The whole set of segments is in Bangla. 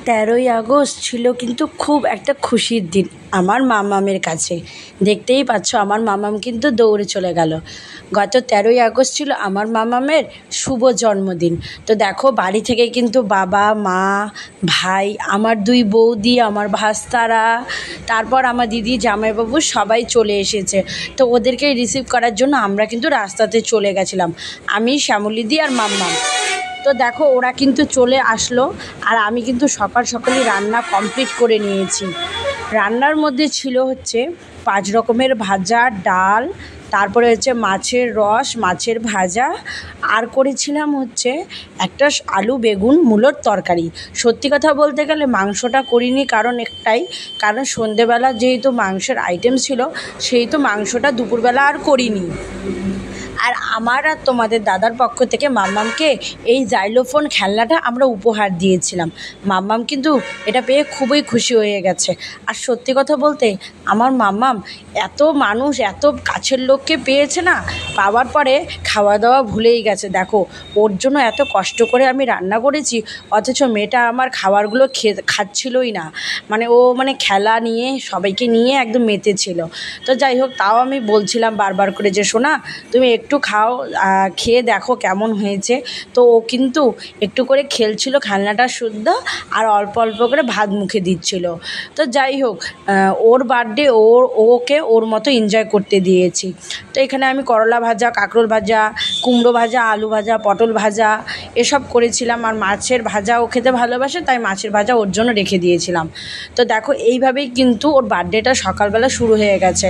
তেরোই আগস্ট ছিল কিন্তু খুব একটা খুশির দিন আমার মামামের কাছে। দেখতেই পাচ্ছ আমার মামাম কিন্তু দৌড়ে চলে গেল। গত 13ই আগস্ট ছিল আমার মামামের শুভ জন্মদিন। তো দেখো বাড়ি থেকে কিন্তু বাবা, মা, ভাই, আমার 2 বৌদি, আমার ভাস্তারা, তারপর আমার দিদি, জামাইবাবু সবাই চলে এসেছে। তো ওদেরকে রিসিভ করার জন্য আমরা কিন্তু রাস্তাতে চলে গেছিলাম, আমি, শ্যামলীদি আর মাম্মাম। তো দেখো ওরা কিন্তু চলে আসলো, আর আমি কিন্তু সকালই রান্না কমপ্লিট করে নিয়েছি। রান্নার মধ্যে ছিল হচ্ছে 5 রকমের ভাজা, ডাল, তারপরে হচ্ছে মাছের রস, মাছের ভাজা, আর করেছিলাম হচ্ছে একটা আলু বেগুন মূলোর তরকারি। সত্যি কথা বলতে গেলে মাংসটা করিনি, কারণ সন্ধেবেলা যেহেতু মাংসের আইটেম ছিল, সেহেতু মাংসটা দুপুরবেলা আর করিনি। আর আমার আর তোমাদের দাদার পক্ষ থেকে মাম্মামকে এই জাইলোফোন খেলনাটা আমরা উপহার দিয়েছিলাম। মাম্মাম কিন্তু এটা পেয়ে খুবই খুশি হয়ে গেছে। আর সত্যি কথা বলতে আমার মাম্মাম এত মানুষ, এত কাছের লোককে পেয়েছে না, পাওয়ার পরে খাওয়া দাওয়া ভুলেই গেছে। দেখো ওর জন্য এত কষ্ট করে আমি রান্না করেছি, অথচ মেয়েটা আমার খাবারগুলো খাচ্ছিলই না। ও খেলা নিয়ে সবাইকে নিয়ে একদম মেতেছিল। তো যাই হোক, তাও আমি বলছিলাম বারবার করে যে সোনা তুমি একটু খাও, খেয়ে দেখো কেমন হয়েছে। তো ও কিন্তু একটু করে খেলছিল খেলনাটা শুদ্ধ, আর অল্প অল্প করে ভাত মুখে দিচ্ছিল। তো যাই হোক, ওর বার্থডে ওকে ওর মতো এনজয় করতে দিয়েছি। তো এখানে আমি করলা ভাজা, কাঁকরোল ভাজা, কুমড়ো ভাজা, আলু ভাজা, পটল ভাজা এসব করেছিলাম। আর মাছের ভাজা ও খেতে ভালোবাসে, তাই মাছের ভাজা ওর জন্য রেখে দিয়েছিলাম। তো দেখো এইভাবেই কিন্তু ওর বার্থডেটা সকালবেলা শুরু হয়ে গেছে।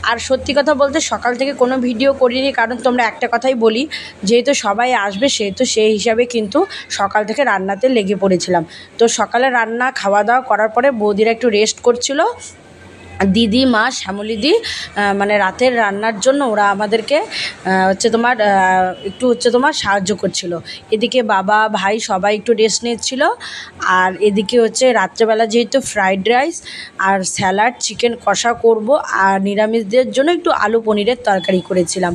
আর সত্যি কথা বলতে সকাল থেকে কোনো ভিডিও করিনি, কারণ তোমরা একটা কথাই বলি, যেহেতু সবাই আসবে সেহেতু সেই হিসাবে কিন্তু সকাল থেকে রান্নাতে লেগে পড়েছিলাম। তো সকালে রান্না খাওয়া দাওয়া করার পরে বৌদিরা একটু রেস্ট করছিল। দিদি, মা, শ্যামলীদি রাতের রান্নার জন্য ওরা আমাদেরকে সাহায্য করছিল। এদিকে বাবা, ভাই সবাই একটু রেস্ট নিচ্ছিল। আর এদিকে হচ্ছে রাত্রেবেলা যেহেতু ফ্রাইড রাইস আর স্যালাড, চিকেন কষা করব, আর নিরামিষদের জন্য একটু আলু পনিরের তরকারি করেছিলাম।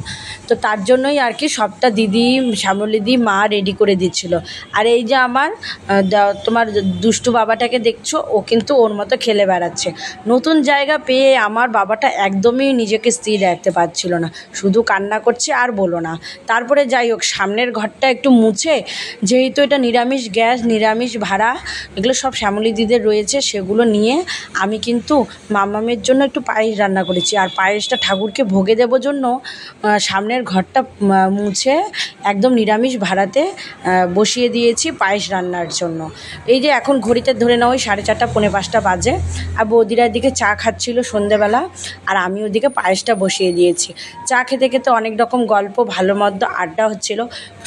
তো তার জন্যই আর কি সবটা দিদি, শ্যামলীদি, মা রেডি করে দিচ্ছিল। আর এই যে আমার দুষ্টু বাবাটাকে দেখছো, ও কিন্তু ওর মতো খেলে বেড়াচ্ছে। নতুন জায়গা পেয়ে আমার বাবাটা একদমই নিজেকে স্থির রাখতে পারছিল না, শুধু কান্না করছে আর বলো না। তারপরে যাই হোক, সামনের ঘরটা একটু মুছে, যেহেতু এটা নিরামিষ গ্যাস, নিরামিষ ভাড়া, এগুলো সব শ্যামলী দিদির রয়েছে, সেগুলো নিয়ে আমি কিন্তু মামামের জন্য একটু পায়েস রান্না করেছি। আর পায়েসটা ঠাকুরকে ভোগে দেবো জন্য সামনের ঘরটা মুছে একদম নিরামিষ ভাড়াতে বসিয়ে দিয়েছি পায়েস রান্নার জন্য। এই যে এখন ঘড়িতে ধরে নাও 4:30, 4:45 বাজে। আর বৌদিরা দিকে চা খাচ্ছিল সন্ধেবেলা, আর আমি ওদিকে পায়েসটা বসিয়ে দিয়েছি। চা খেতে খেতে অনেক রকম গল্প, ভালো মন্দ আড্ডা হচ্ছিল।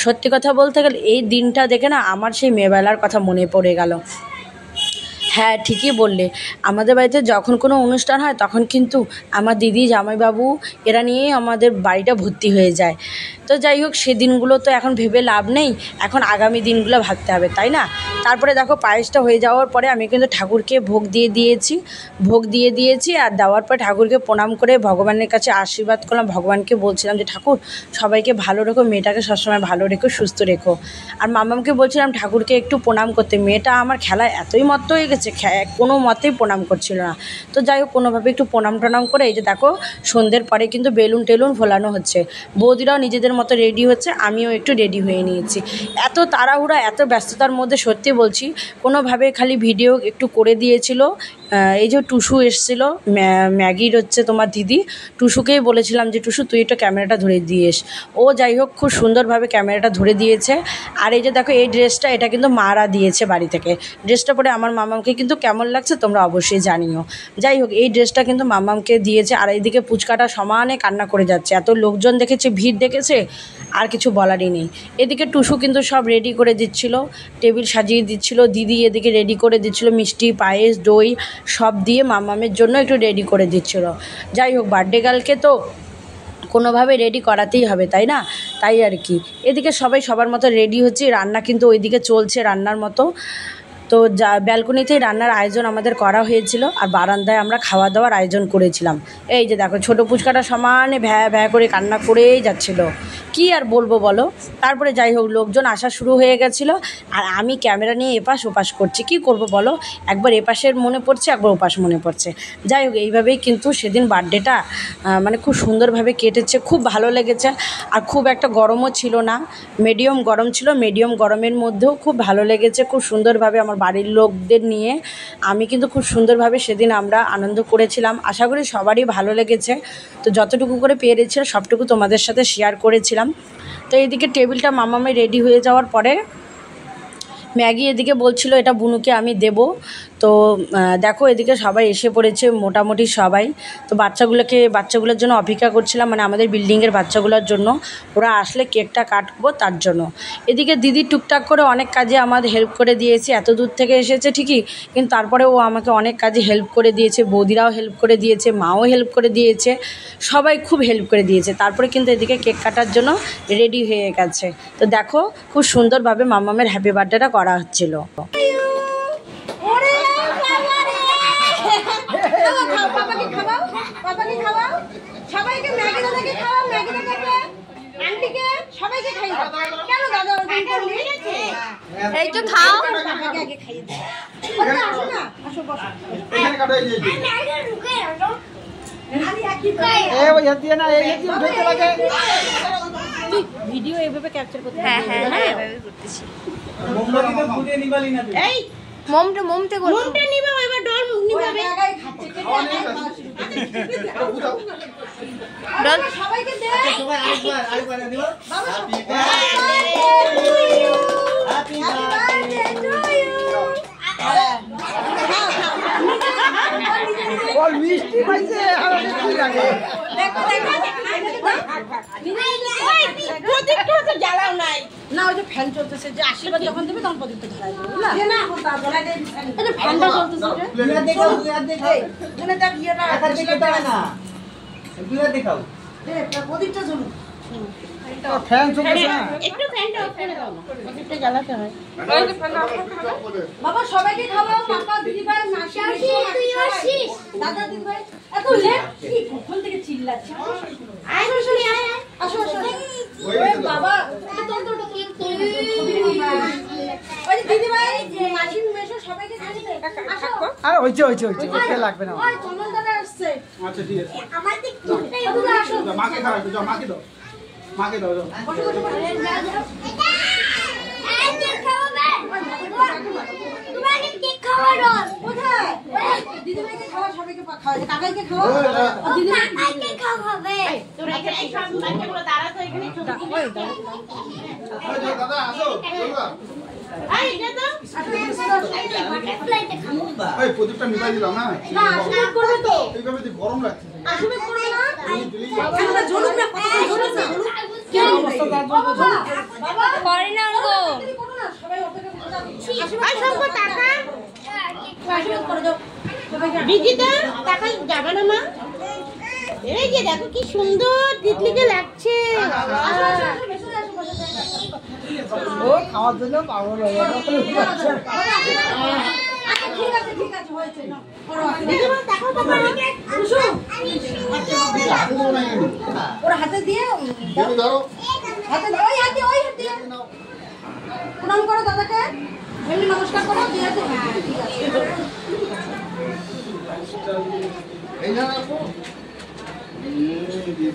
সত্যি কথা বলতে গেলে এই দিনটা দেখে না আমার সেই মেয়েবেলার কথা মনে পড়ে গেল। হ্যাঁ, ঠিকই বললে, আমাদের বাড়িতে যখন কোনো অনুষ্ঠান হয় তখন কিন্তু আমার দিদি, জামাইবাবু এরা নিয়েই আমাদের বাড়িটা ভর্তি হয়ে যায়। তো যাই হোক, সে দিনগুলো তো এখন ভেবে লাভ নেই, এখন আগামী দিনগুলো ভাবতে হবে, তাই না? তারপরে দেখো পায়েসটা হয়ে যাওয়ার পরে আমি কিন্তু ঠাকুরকে ভোগ দিয়ে দিয়েছি। আর দেওয়ার পর ঠাকুরকে প্রণাম করে ভগবানের কাছে আশীর্বাদ করলাম। ভগবানকে বলছিলাম যে ঠাকুর সবাইকে ভালো রেখো, মেয়েটাকে সবসময় ভালো রেখো, সুস্থ রেখো। আর মামামকে বলছিলাম ঠাকুরকে একটু প্রণাম করতে, মেয়েটা আমার খেলায় এতই মত্ত হয়ে গেছে, কোনো মতেই প্রণাম করছিল না। তো যাই হোক, কোনোভাবে একটু প্রণাম করে এই যে দেখো সন্ধ্যের পরে কিন্তু বেলুন টেলুন ফোলানো হচ্ছে। বৌদিরাও নিজেদের মতো রেডি হচ্ছে, আমিও একটু রেডি হয়ে নিয়েছি। এত তাড়াহুড়া, এত ব্যস্ততার মধ্যে সত্যি বলছি কোনোভাবে খালি ভিডিও একটু করে দিয়েছিল। এই যে টুসু এসেছিলো, ম্যাগির তোমার দিদি, টুসুকেই বলেছিলাম যে টুসু তুই একটু ক্যামেরাটা ধরে দিয়েস। ও যাই হোক খুব সুন্দরভাবে ক্যামেরাটা ধরে দিয়েছে। আর এই যে দেখো এই ড্রেসটা, এটা কিন্তু মারা দিয়েছে বাড়ি থেকে। ড্রেসটা পরে আমার মামামকে কিন্তু কেমন লাগছে তোমরা অবশ্যই জানিও। যাই হোক, এই ড্রেসটা কিন্তু মামামকে দিয়েছে। আর এইদিকে পুচকাটা সমানে কান্না করে যাচ্ছে, এত লোকজন দেখেছে, ভিড় দেখেছে, আর কিছু বলারই নেই। এদিকে টুসু কিন্তু সব রেডি করে দিচ্ছিল, টেবিল সাজিয়ে দিচ্ছিল। দিদি এদিকে রেডি করে দিচ্ছিল, মিষ্টি, পায়েস, দই সব দিয়ে মামামের জন্য একটু রেডি করে দিচ্ছিল। যাই হোক, বার্থডে গার্লকে তো কোনোভাবে রেডি করাতেই হবে, তাই না? তাই আর কি, এদিকে সবাই সবার মতো রেডি হচ্ছে, রান্না কিন্তু ওইদিকে চলছে রান্নার মতো। তো ব্যালকনিতেই রান্নার আয়োজন আমাদের করা হয়েছিল, আর বারান্দায় আমরা খাওয়া দাওয়ার আয়োজন করেছিলাম। এই যে দেখো ছোটো পুচকাটা সমানে ভ্যা ভ্যা করে কান্না করেই যাচ্ছিল, কি আর বলবো বলো। তারপরে যাই হোক লোকজন আসা শুরু হয়ে গেছিলো, আর আমি ক্যামেরা নিয়ে এপাশ ওপাশ করছি, কি করব বলো, একবার এপাশের মনে পড়ছে একবার ওপাশ মনে পড়ছে। যাই হোক এইভাবেই কিন্তু সেদিন বার্থডেটা মানে খুব সুন্দরভাবে কেটেছে, খুব ভালো লেগেছে। আর খুব একটা গরমও ছিল না, মিডিয়াম গরম ছিল, মিডিয়াম গরমের মধ্যেও খুব ভালো লেগেছে। খুব সুন্দরভাবে আমার বাড়ির লোকদের নিয়ে আমি কিন্তু খুব সুন্দরভাবে সেদিন আমরা আনন্দ করেছিলাম। আশা করি সবারই ভালো লেগেছে। তো যতটুকু করে পেরেছিল সবটুকু তোমাদের সাথে শেয়ার করেছিলাম। তো এইদিকে টেবিলটা মামামে রেডি হয়ে যাওয়ার পরে ম্যাগি এদিকে বলছিল এটা বুনুকে আমি দেব। তো দেখো এদিকে সবাই এসে পড়েছে মোটামুটি সবাই। তো বাচ্চাগুলোর জন্য অপেক্ষা করছিলাম, মানে আমাদের বিল্ডিংয়ের বাচ্চাগুলোর জন্য, ওরা আসলে কেকটা কাটবো তার জন্য। এদিকে দিদি টুকটাক করে অনেক কাজে আমাদের হেল্প করে দিয়েছে, এত দূর থেকে এসেছে ঠিকই, কিন্তু তারপরে ও আমাকে অনেক কাজে হেল্প করে দিয়েছে, বৌদিরাও হেল্প করে দিয়েছে, মাও হেল্প করে দিয়েছে, সবাই খুব হেল্প করে দিয়েছে। তারপরে কিন্তু এদিকে কেক কাটার জন্য রেডি হয়ে গেছে। তো দেখো খুব সুন্দরভাবে মামামের হ্যাপি বার্থডেটা করা হচ্ছিল। এই তো খাও। ভিডিও এইভাবে ক্যাপচার করতে, হ্যাঁ হ্যাঁ হ্যাঁ এভাবে করতেছি। মোমটা নিবে, এবার ডল নিবে। ডল সবাইকে দে, সবাই আরেকবার দিও। Happy birthday to you. বল মিষ্টি পাইছে আর কি লাগে। দেখো প্রদীপটা তো জ্বালাও নাই না, ওই যে ফ্যান চলতেছে, যে আশীর্বাদ যখন দেবে তখন প্রদীপটা জ্বালাই দেবে না, এটা ফ্যানটা চলতেছে, দেখো দেখো মানে দেখ ইয়েটা না এগুলা দেখাও প্রদীপটা জ্বলুক। ফ্যান চলতেছে না, একটু ফ্যানটা অফ করে দাও না, প্রদীপটা জ্বালাতে হয়। বাবা সবাইকে খাওয়াও, কাকা দিদিভাই মাসি দাদা দিদিভাই। এত লেট কি কখন থেকে চিল্লাচ্ছে? আয় শুনি আয় আসো আসো। ওরে বাবা এটা তোর তো ছবি ওই দিদিভাই মাসি মেশো সবাইকে খাইয়ে দে। আসো আর হইছে কে লাগবে না। ওই চন্দন দাদা আসছে। আচ্ছা ঠিক আছে, আমার দিক থেকে আসো। মাকে খাওয়া দাও, মাকে দাও, মাকে দাও। বসো বসো বসো। এই কেক খাওয়াবে তোমাকে কেক খাওয়ানো কোথায়? দিদিভাইকে খাওয়া, সবাইকে খাওয়া, কাকাইকে খাওয়া, দিদিভাই কেক খাওয়াবে তোরা এখানে সব বাচ্চাগুলো দাঁড়া তো এখানে দাদা আসো এই এটা তো ফ্লাইটে খাবো এই প্রদীপটা নিভাই দিলাম না, না আশীর্বাদ করবে তো। এইভাবে যে গরম লাগছে। আশীর্বাদ করবে না? আমরা ঝুলুক না, কত ঝুলুক না। কি অবস্থা বাবা করে না গো করো না, সবাই অপেক্ষা করে যাচ্ছে। আর সব টাকা আশীর্বাদ করে দাও সবাইকে। বিজিতা টাকা যাবে না মা এই যে দেখো কি সুন্দর তিতলিকে লাগছে আসো আসো আসো, বসে আসো বসে আসো। ও খাওয়ার জন্য পাগল হয়ে গেল। আচ্ছা ঠিক আছে হয়েছে না। দিদিমা দেখো তো পারো ওর হাতে দিয়ে ধরো হাতে ওই হাতে প্রণাম করো দাদাকে, এমনি নমস্কার করো দিয়ে হাতে। ঠিক আছে এই না রাখো দিদি।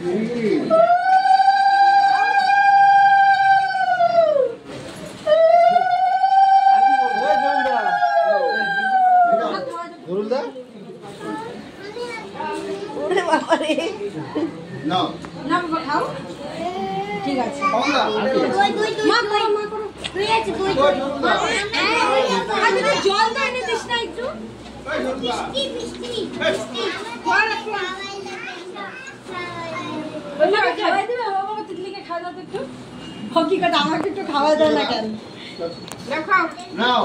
না বাবা খাও, ঠিক আছে। মা করো মা করো। আজ জল তো এনে দিস না একটু। খাওয়াই দিবে বাবা, তিতলিকে খাওয়া দাও একটু। হকি কাটা আমাকে একটু খাওয়া দাও না কেন? দেখাও নাও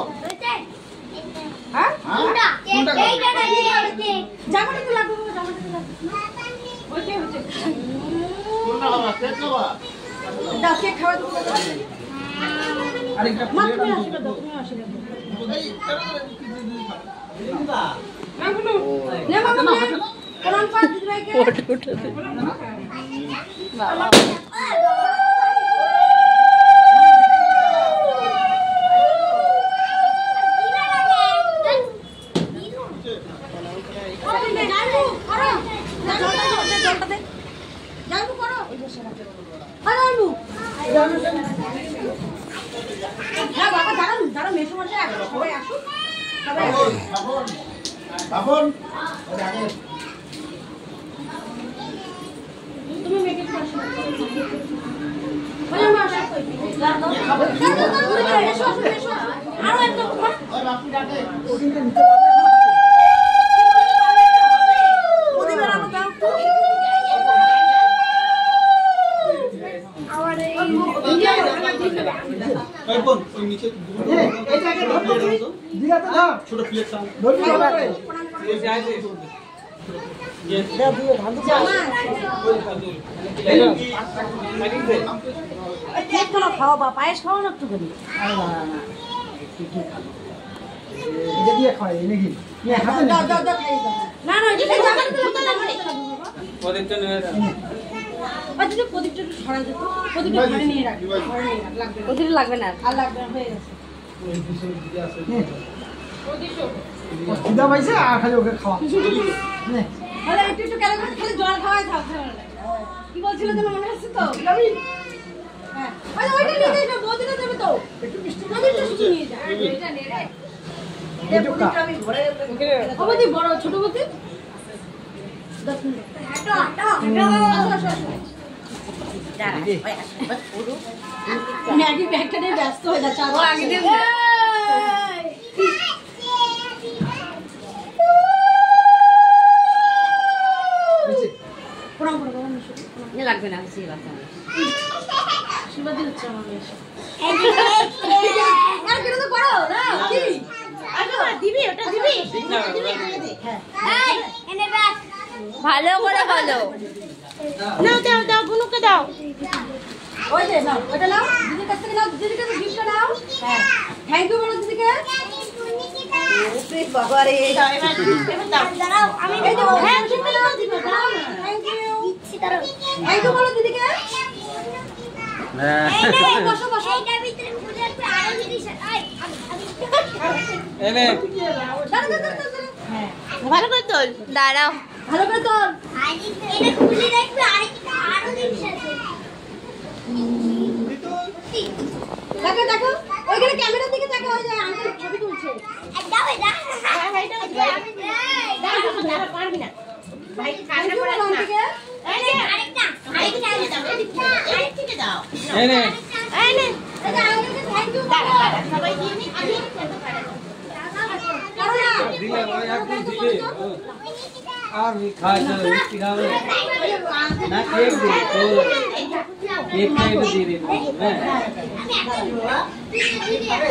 হ্যাঁ কোনটা জামাটা তো লাগবে বাবা, জামাটা তো লাগবে। ওইটাই হচ্ছে কোনটা বাবা কেক খাওয়া দাও, কেক খাওয়া দেবো। আরেকটা মা তুমি আশীর্বাদ দাও, তুমি আশীর্বাদ দাও। নে বাবা নে প্রণাম কর দিদিভাইকে বাবা এখন ছোট প্লেট খাওয়া বা পায়েস খাওয়া না একটু করি না না প্রদীপটা একটু সরাই দিত প্রদীপটা ঘরে নিয়ে রাখ প্রদীপটা লাগবে না আর লাগবে না হয়ে গেছে খিদা পাইছে আর খালি ওকে খাওয়া তাহলে একটু একটু কেন করে খালি জল খাওয়াই থাকতে হবে কি বলছিল যেন মনে হচ্ছে তো হ্যাঁ ওইটা নিয়ে যাও বৌদিটা দেবে তো একটু মিষ্টি প্রদীপটা শুধু নিয়ে যা এটা নে রে এই প্রদীপটা আমি ঘরে বৌদি বড় ছোট বৌদি 10 মিনিট হাঁটো হাঁটো ম্যাগি ব্যাগটা নিয়ে ব্যস্ত হয়ে যাচ্ছে আরো আগে দিয়ে প্রণাম করো বাবা মিশু লাগবে না বেশি লাগবে না শিবাদি হচ্ছে আমার মেশো আর কেন তো করো না কি আগে দিবি ওটা দিবি হ্যাঁ এই এনে ব্যাগ ভালো করে বলো নাও দাও দাও বুনুকে দাও ওই যে নাও ওটা নাও দিদির কাছ থেকে নাও দিদির কাছে গিফটটা নাও হ্যাঁ থ্যাংক ইউ বলো দিদিকে ওরে বাবা রে দাও এবার দাও দাঁড়াও আমি এই দেবো হ্যাঁ তুমি নাও দিবে দাও থ্যাংক ইউ ইচ্ছি দাঁড়াও থ্যাংক ইউ বলো দিদিকে এই নে বসো বসো এইটার ভিতরে খুঁজে একটু আরো জিনিস এনে হ্যাঁ ভালো করে তোল দাঁড়াও ভালো করে তোল এটা খুলে দেখবে আরো জিনিস আছে দেখো দেখো ওইখানে ক্যামেরার দিকে দেখো ওই যে আঙ্কেল ছবি তুলছে দাও এটা দাও পারবি না ভাই কান্না করে ওখান না থেকে আরেকটা আরেকটা দাও এনে এই নে এই যে আঙ্কেলকে থ্যাংক ইউ দাঁড়া বলো দাঁড়া সবাই দিয়ে নি আমি খেতে পারে করো না দিলে ভাই একদম দিলে আমি খাই না মিষ্টি খাবে না কেক দে তো কেক খাই তো দিয়ে দিবি হ্যাঁ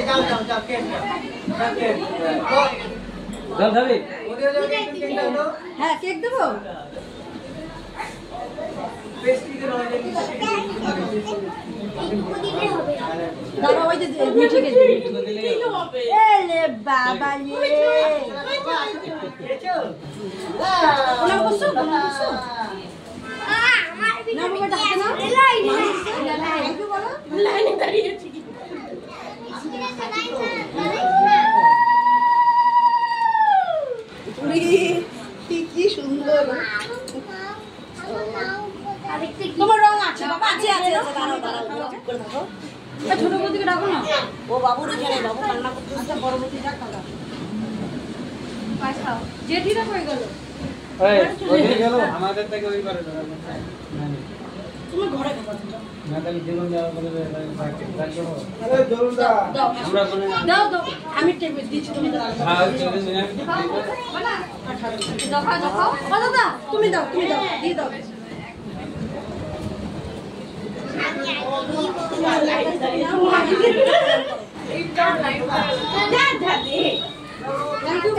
যাও যাও যাও কেক দাও দাবি হ্যাঁ কেক দেবো দাঁড়া ওই যে মিঠে কেক এলে বাবা রে প্রণাম করছো প্রণাম করছো না বাবাটা হাতে নাও থ্যাংক ইউ বলো লাইনে দাঁড়িয়েছি কি সুন্দর তোমার রং আছে বাবা আছে আছে দাঁড়াও দাঁড়াও ঠিক করে দেখো ছোট বৌদিকে ডাকো না ও বাবুর এখানে বাবু কান্না করতে আচ্ছা বড় বৌদি ডাক না পাঁচ খাও জেঠিটা কই গেল এই ওই গেল আমাদের থেকে ওই করে দাও তুমি ঘরে খাবা না তাহলে জীবন যাওয়া বলে রাখো আরে জরুর দা দাও আমরা বলে দাও দাও আমি টেবিল দিচ্ছি তুমি দাও খাও চলে যাবে দফা দফা ও দাদা তুমি দাও দিয়ে দাও থ্যাংক ইউ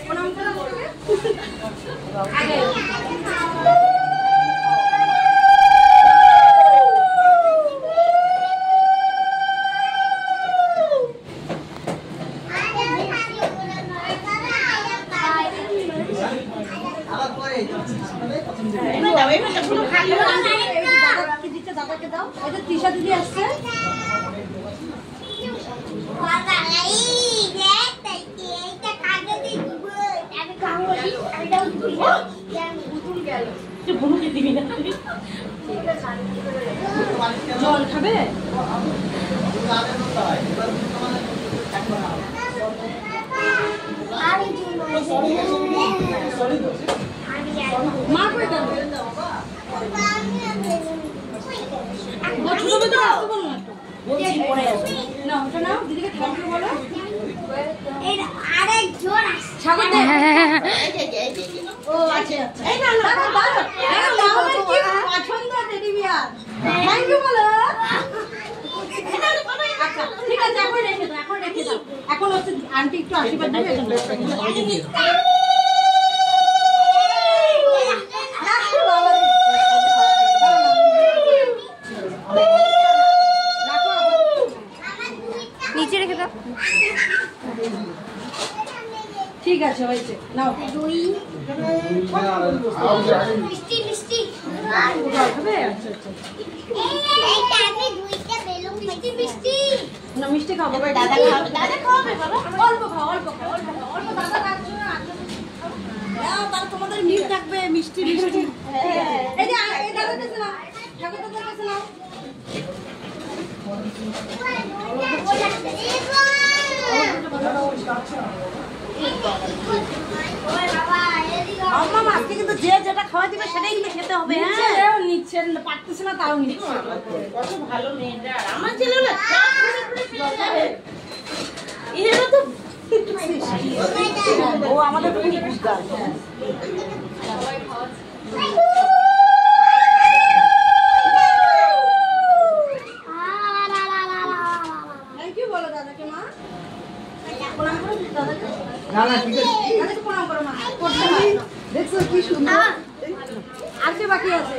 প্রণাম করো আগে এবারটা পুরো খালি দাদাকে দিচ্ছে, দাদাকে দাও। ওই যে তৃষা দিদি আসছে। বাবা এই দেখ তাইকে এইটা কাগজে দিব আমি কাগজে আমি দাও দিব পুতুল গেল তুই বুনুকে দিবি না জল খাবে? আমি মা কই দাও? ছোট বেটা আসতে বলো না একটু। না ওটা নাও, দিদিকে থ্যাংক ইউ বলো। এই আরেক জোর আসছে সাগর দে। এই যে ও আচ্ছা আচ্ছা। এই না না দাঁড়াও, দাঁড়াও। দাঁড়াও, আমাদের কি পছন্দ টেডি বিয়ার। থ্যাংক ইউ বলো। আচ্ছা ঠিক আছে, এখন রেখে দাও, এখন রেখে দাও। এখন হচ্ছে আন্টি একটু আশীর্বাদ দেবে এখন। নিচে রেখে দাও ঠিক আছে হয়েছে, নাও। দুই মিষ্টি মিষ্টি জল খাবে? আচ্ছা আচ্ছা। এইটা আমি দুইটা বেলুন মিষ্টি মিষ্টি না মিষ্টি খাবো। দাদা খাওয়াবে বাবা অল্প খাও, অল্প খাও, অল্প খাও, অল্প। দাদা খাচ্ছো না? তাহলে তোমাদের মিল থাকবে, মিষ্টি মিষ্টি। এই যে এই দাদার কাছে নাও, ঠাকুর দাদার কাছে নাও। আম্মা আজকে কিন্তু যে যেটা খাওয়া দিবে সেটাই কিন্তু খেতে হবে হ্যাঁ নিচ্ছে পারতেছে না, তাও নিচ্ছে। কত ভালো মেয়েটা আমার ছেলে না এরা তো ও আমাদের খুব বুঝদার থ্যাংক ইউ বলো দাদাকে। মা না না ঠিক আছে দাদাকে প্রণাম করো। মা করতে হয়। দেখছো কি সুন্দর। আর কে বাকি আছে?